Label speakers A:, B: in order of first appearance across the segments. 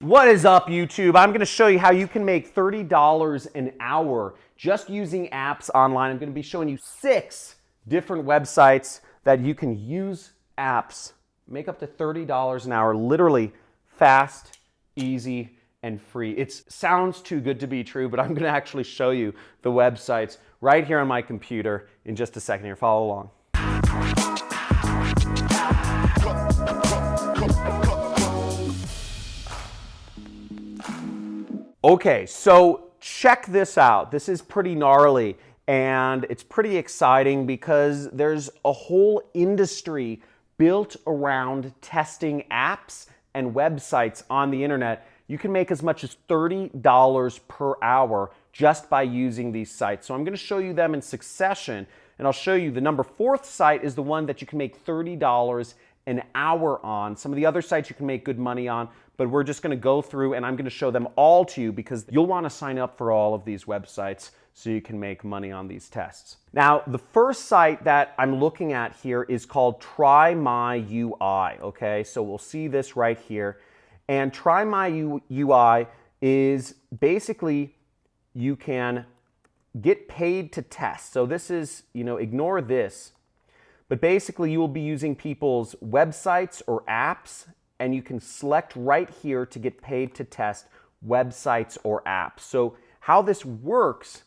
A: What is up, YouTube? I'm going to show you how you can make $30 an hour just using apps online. I'm going to be showing you 6 different websites that you can use apps, make up to $30 an hour, literally fast, easy, and free. It sounds too good to be true, but I'm going to actually show you the websites right here on my computer in just a second here. Follow along. Okay, so check this out. This is pretty gnarly and it's pretty exciting because there's a whole industry built around testing apps and websites on the internet. You can make as much as $30 per hour just by using these sites. So I'm going to show you them in succession, and I'll show you the number 4th site is the one that you can make $30 an hour on. Some of the other sites you can make good money on, but we're just going to go through and I'm going to show them all to you because you'll want to sign up for all of these websites so you can make money on these tests. Now, the first site that I'm looking at here is called Try My UI, okay? So we'll see this right here. And Try My UI is basically you can get paid to test. So this is, ignore this. But basically you will be using people's websites or apps, and you can select right here to get paid to test websites or apps. So how this works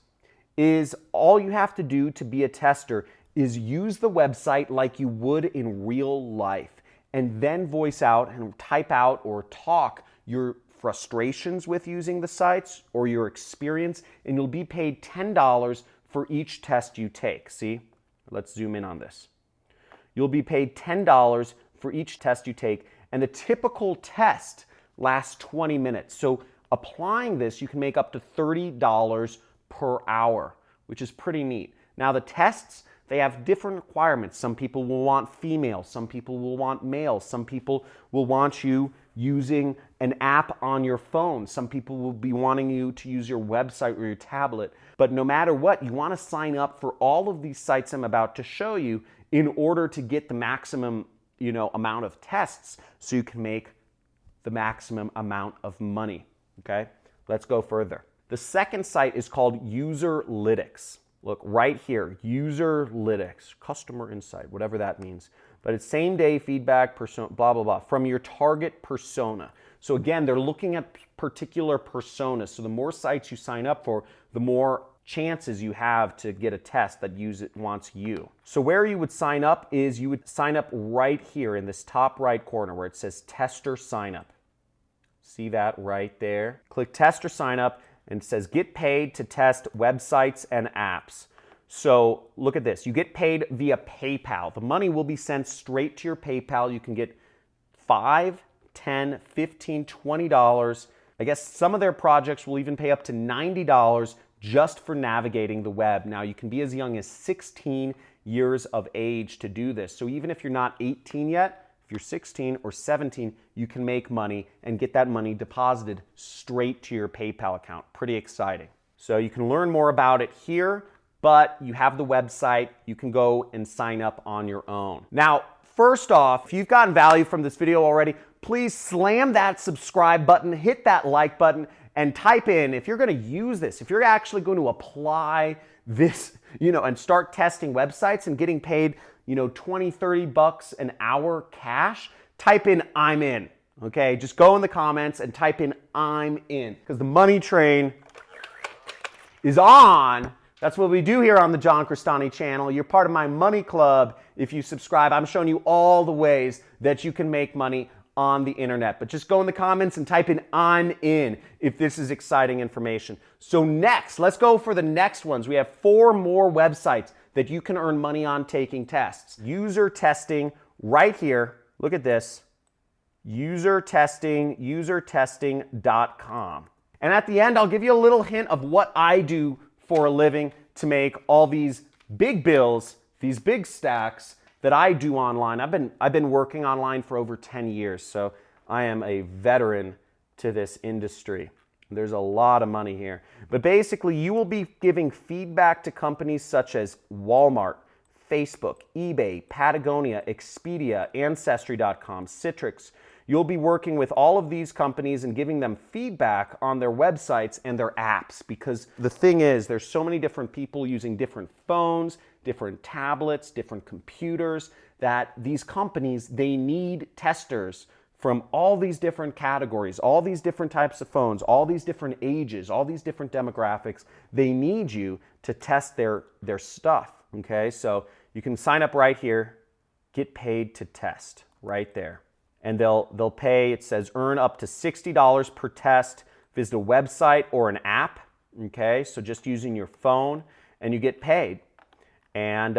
A: is all you have to do to be a tester is use the website like you would in real life, and then voice out and type out or talk your frustrations with using the sites or your experience, and you'll be paid $10 for each test you take. See? Let's zoom in on this. You'll be paid $10 for each test you take, and the typical test lasts 20 minutes. So applying this, you can make up to $30 per hour, which is pretty neat. Now the tests, they have different requirements. Some people will want female, some people will want male, some people will want you using an app on your phone, some people will be wanting you to use your website or your tablet. But no matter what, you want to sign up for all of these sites I'm about to show you in order to get the maximum amount of tests so you can make the maximum amount of money, okay? Let's go further. The second site is called Userlytics. Look right here, Userlytics, customer insight, whatever that means. But it's same day feedback, persona, blah, blah, blah, from your target persona. So again, they're looking at particular personas. So the more sites you sign up for, the more chances you have to get a test that wants you. So where you would sign up is you would sign up right here in this top right corner where it says tester sign up. See that right there? Click tester sign up and it says get paid to test websites and apps. So look at this, you get paid via PayPal. The money will be sent straight to your PayPal. You can get $5, $10, $15, $20. I guess some of their projects will even pay up to $90 just for navigating the web. Now you can be as young as 16 years of age to do this. So even if you're not 18 yet, if you're 16 or 17, you can make money and get that money deposited straight to your PayPal account. Pretty exciting. So you can learn more about it here, but you have the website. You can go and sign up on your own. Now, first off, if you've gotten value from this video already, please slam that subscribe button, hit that like button, and type in, if you're going to use this, if you're actually going to apply this, and start testing websites and getting paid, 20, 30 bucks an hour cash, type in I'm in, okay? Just go in the comments and type in I'm in, because the money train is on. That's what we do here on the John Crestani channel. You're part of my money club if you subscribe. I'm showing you all the ways that you can make money on the internet. But just go in the comments and type in I'm in if this is exciting information. So next, let's go for the next ones. We have 4 more websites that you can earn money on taking tests. User testing right here. Look at this. usertesting.com. And at the end, I'll give you a little hint of what I do for a living to make all these big bills, these big stacks that I do online. I've been working online for over 10 years, so I am a veteran to this industry. There's a lot of money here. But basically, you will be giving feedback to companies such as Walmart, Facebook, eBay, Patagonia, Expedia, Ancestry.com, Citrix. You'll be working with all of these companies and giving them feedback on their websites and their apps, because the thing is, there's so many different people using different phones, different tablets, different computers, that these companies, they need testers from all these different categories, all these different types of phones, all these different ages, all these different demographics. They need you to test their stuff, okay? So you can sign up right here, get paid to test, right there. And they'll pay, it says earn up to $60 per test, visit a website or an app, okay? So just using your phone, and you get paid. And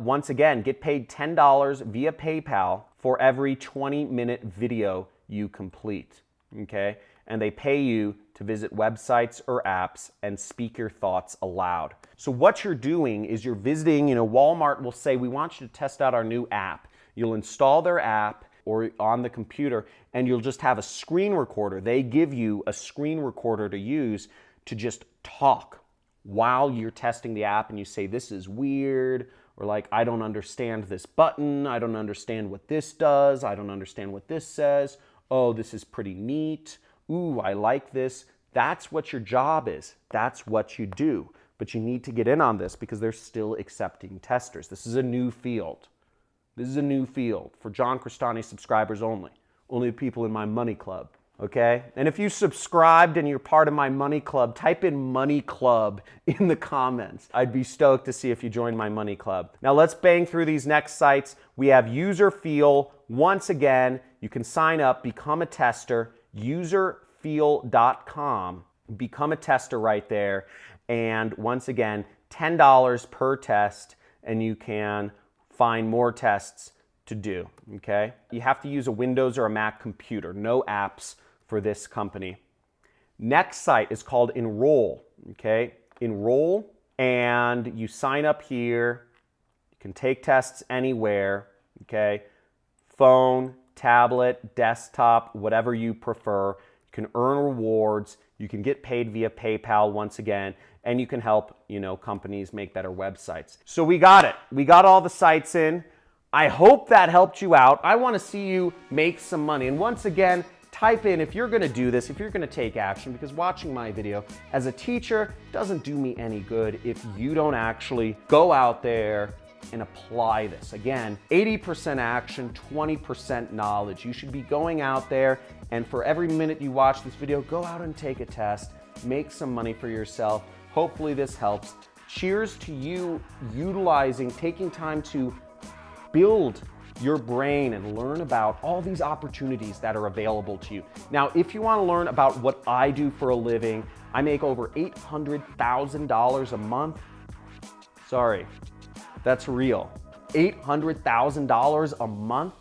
A: once again, get paid $10 via PayPal for every 20-minute video you complete, okay? And they pay you to visit websites or apps and speak your thoughts aloud. So what you're doing is you're visiting, Walmart will say, we want you to test out our new app. You'll install their app or on the computer, and you'll just have a screen recorder. They give you a screen recorder to use to just talk while you're testing the app, and you say, this is weird, or like, I don't understand this button, I don't understand what this does, I don't understand what this says, oh, this is pretty neat, ooh, I like this. That's what your job is. That's what you do. But you need to get in on this because they're still accepting testers. This is a new field. This is a new field for John Crestani subscribers only. Only the people in my money club. Okay? And if you subscribed and you're part of my money club, type in money club in the comments. I'd be stoked to see if you join my money club. Now let's bang through these next sites. We have Userfeel. Once again, you can sign up, become a tester, userfeel.com. Become a tester right there. And once again, $10 per test, and you can find more tests to do, okay? You have to use a Windows or a Mac computer. No apps for this company. Next site is called Enroll, okay? Enroll, and you sign up here. You can take tests anywhere, okay? Phone, tablet, desktop, whatever you prefer. You can earn rewards. You can get paid via PayPal once again, and you can help, companies make better websites. So we got it. We got all the sites in. I hope that helped you out. I want to see you make some money. And once again, type in if you're going to do this, if you're going to take action, because watching my video as a teacher doesn't do me any good if you don't actually go out there and apply this. Again, 80% action, 20% knowledge. You should be going out there, and for every minute you watch this video, go out and take a test, make some money for yourself. Hopefully this helps. Cheers to you taking time to build your brain and learn about all these opportunities that are available to you. Now, if you want to learn about what I do for a living, I make over $800,000 a month. Sorry, that's real. $800,000 a month.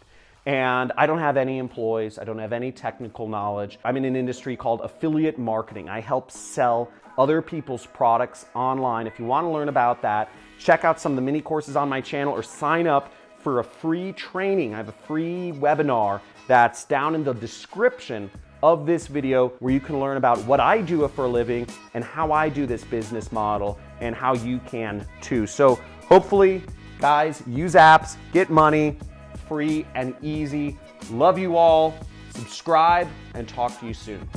A: And I don't have any employees. I don't have any technical knowledge. I'm in an industry called affiliate marketing. I help sell other people's products online. If you want to learn about that, check out some of the mini courses on my channel or sign up for a free training. I have a free webinar that's down in the description of this video where you can learn about what I do for a living and how I do this business model and how you can too. So hopefully, guys, use apps, get money, free and easy. Love you all. Subscribe and talk to you soon.